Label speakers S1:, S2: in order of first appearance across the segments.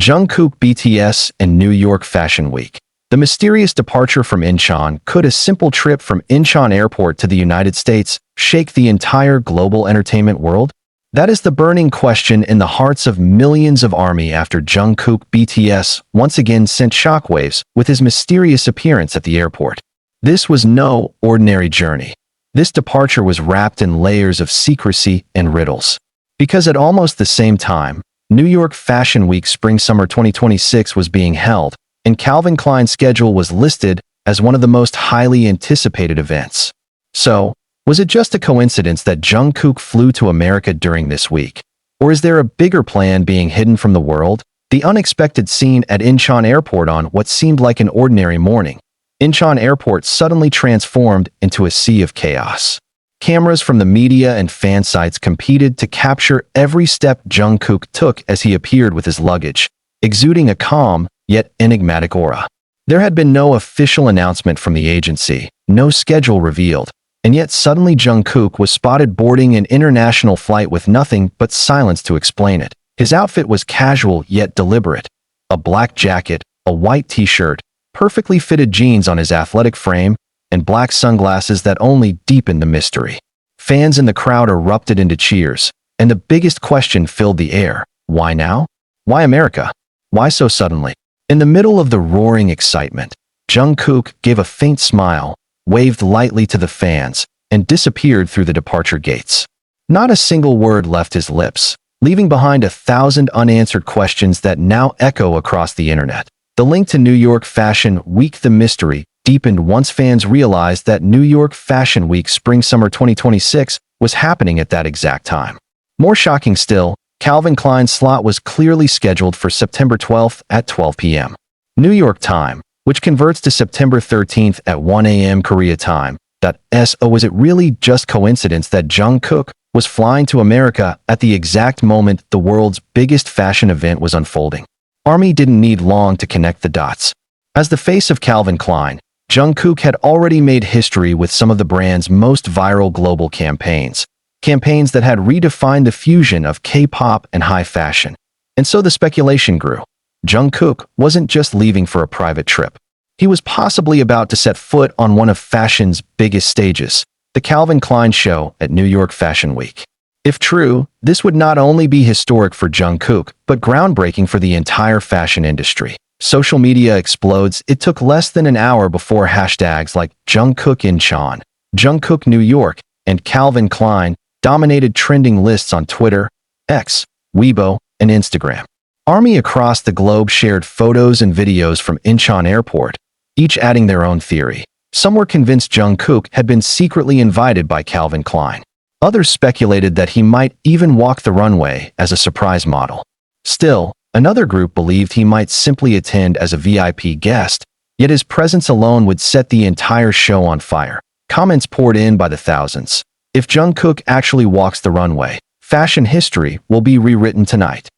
S1: Jungkook BTS and New York Fashion Week. The mysterious departure from Incheon. Could a simple trip from Incheon Airport to the United States shake the entire global entertainment world? That is the burning question in the hearts of millions of ARMY after Jungkook BTS once again sent shockwaves with his mysterious appearance at the airport. This was no ordinary journey. This departure was wrapped in layers of secrecy and riddles. Because at almost the same time, New York Fashion Week Spring-Summer 2026 was being held, and Calvin Klein's schedule was listed as one of the most highly anticipated events. So, was it just a coincidence that Jungkook flew to America during this week? Or is there a bigger plan being hidden from the world? The unexpected scene at Incheon Airport. On what seemed like an ordinary morning, Incheon Airport suddenly transformed into a sea of chaos. Cameras from the media and fan sites competed to capture every step Jungkook took as he appeared with his luggage, exuding a calm, yet enigmatic aura. There had been no official announcement from the agency, no schedule revealed, and yet suddenly Jungkook was spotted boarding an international flight with nothing but silence to explain it. His outfit was casual yet deliberate. A black jacket, a white t-shirt, perfectly fitted jeans on his athletic frame, and black sunglasses that only deepened the mystery. Fans in the crowd erupted into cheers, and the biggest question filled the air. Why now? Why America? Why so suddenly? In the middle of the roaring excitement, Jungkook gave a faint smile, waved lightly to the fans, and disappeared through the departure gates. Not a single word left his lips, leaving behind 1,000 unanswered questions that now echo across the internet. The link to New York Fashion Week. The mystery deepened once fans realized that New York Fashion Week Spring-Summer 2026 was happening at that exact time. More shocking still, Calvin Klein's slot was clearly scheduled for September 12th at 12 p.m. New York time, which converts to September 13th at 1 a.m. Korea time. So was it really just coincidence that Jungkook was flying to America at the exact moment the world's biggest fashion event was unfolding? ARMY didn't need long to connect the dots. As the face of Calvin Klein, Jungkook had already made history with some of the brand's most viral global campaigns that had redefined the fusion of K-pop and high fashion. And so the speculation grew. Jungkook wasn't just leaving for a private trip. He was possibly about to set foot on one of fashion's biggest stages, the Calvin Klein show at New York Fashion Week. If true, this would not only be historic for Jungkook, but groundbreaking for the entire fashion industry. Social media explodes. It took less than an hour before hashtags like Jungkook Incheon, Jungkook New York, and Calvin Klein dominated trending lists on Twitter, X, Weibo, and Instagram. ARMY across the globe shared photos and videos from Incheon Airport, each adding their own theory. Some were convinced Jungkook had been secretly invited by Calvin Klein. Others speculated that he might even walk the runway as a surprise model. Still, another group believed he might simply attend as a VIP guest, yet his presence alone would set the entire show on fire. Comments poured in by the thousands. If Jungkook actually walks the runway, fashion history will be rewritten tonight.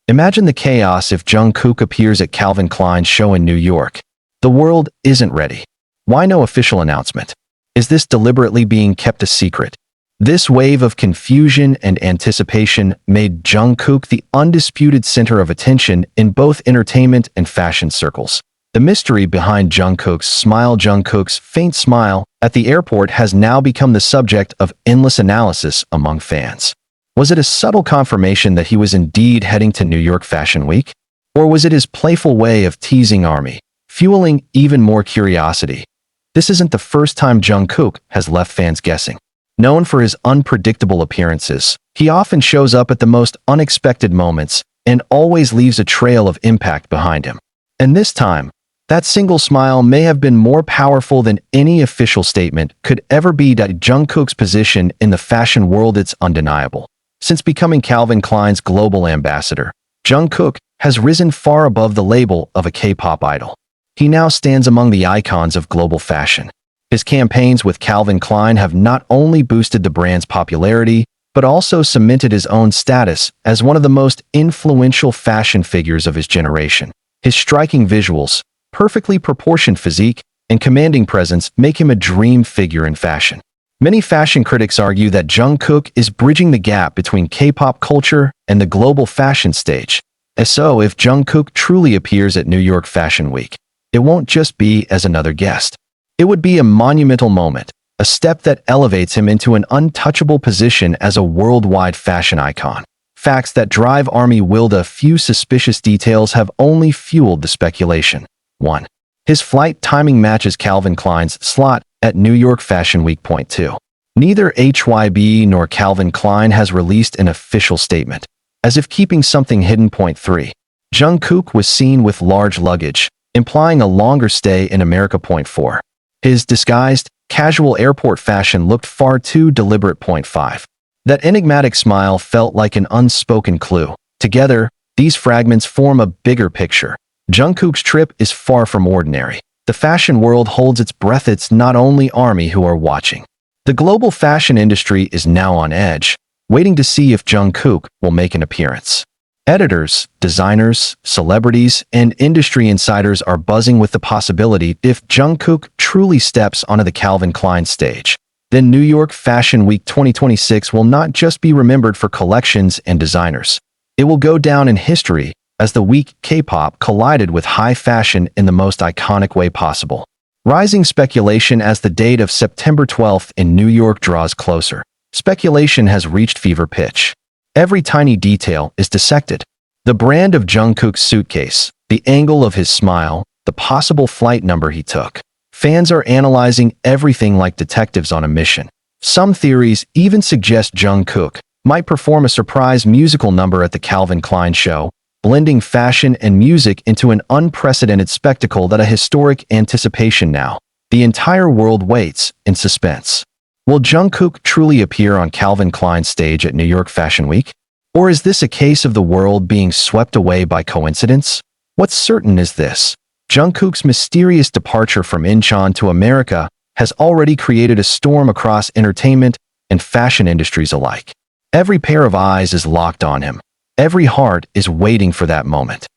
S1: Imagine the chaos if Jungkook appears at Calvin Klein's show in New York. The world isn't ready. Why no official announcement? Is this deliberately being kept a secret? This wave of confusion and anticipation made Jungkook the undisputed center of attention in both entertainment and fashion circles. The mystery behind Jungkook's faint smile at the airport has now become the subject of endless analysis among fans. Was it a subtle confirmation that he was indeed heading to New York Fashion Week? Or was it his playful way of teasing ARMY, fueling even more curiosity? This isn't the first time Jungkook has left fans guessing. Known for his unpredictable appearances, he often shows up at the most unexpected moments and always leaves a trail of impact behind him. And this time, that single smile may have been more powerful than any official statement could ever be. Jungkook's position in the fashion world is undeniable. Since becoming Calvin Klein's global ambassador, Jungkook has risen far above the label of a K-pop idol. He now stands among the icons of global fashion. His campaigns with Calvin Klein have not only boosted the brand's popularity, but also cemented his own status as one of the most influential fashion figures of his generation. His striking visuals, perfectly proportioned physique, and commanding presence make him a dream figure in fashion. Many fashion critics argue that Jungkook is bridging the gap between K-pop culture and the global fashion stage, So if Jungkook truly appears at New York Fashion Week, it won't just be as another guest. It would be a monumental moment, a step that elevates him into an untouchable position as a worldwide fashion icon. Facts that drive Army Wilda few suspicious details have only fueled the speculation. 1. His flight timing matches Calvin Klein's slot at New York Fashion Week. Point 2. Neither HYB nor Calvin Klein has released an official statement, as if keeping something hidden. Point 3. Jungkook was seen with large luggage, implying a longer stay in America. Point 4. His disguised, casual airport fashion looked far too deliberate. Point 5. That enigmatic smile felt like an unspoken clue. Together, these fragments form a bigger picture. Jungkook's trip is far from ordinary. The fashion world holds its breath. It's not only Army who are watching. The global fashion industry is now on edge, waiting to see if Jungkook will make an appearance. Editors, designers, celebrities, and industry insiders are buzzing with the possibility if Jungkook truly steps onto the Calvin Klein stage. Then New York Fashion Week 2026 will not just be remembered for collections and designers. It will go down in history as the week K-pop collided with high fashion in the most iconic way possible. Rising speculation as the date of September 12th in New York draws closer. Speculation has reached fever pitch. Every tiny detail is dissected. The brand of Jungkook's suitcase, the angle of his smile, the possible flight number he took. Fans are analyzing everything like detectives on a mission. Some theories even suggest Jungkook might perform a surprise musical number at the Calvin Klein show, blending fashion and music into an unprecedented spectacle that a historic anticipation now. The entire world waits in suspense. Will Jungkook truly appear on Calvin Klein's stage at New York Fashion Week? Or is this a case of the world being swept away by coincidence? What's certain is this. Jungkook's mysterious departure from Incheon to America has already created a storm across entertainment and fashion industries alike. Every pair of eyes is locked on him. Every heart is waiting for that moment.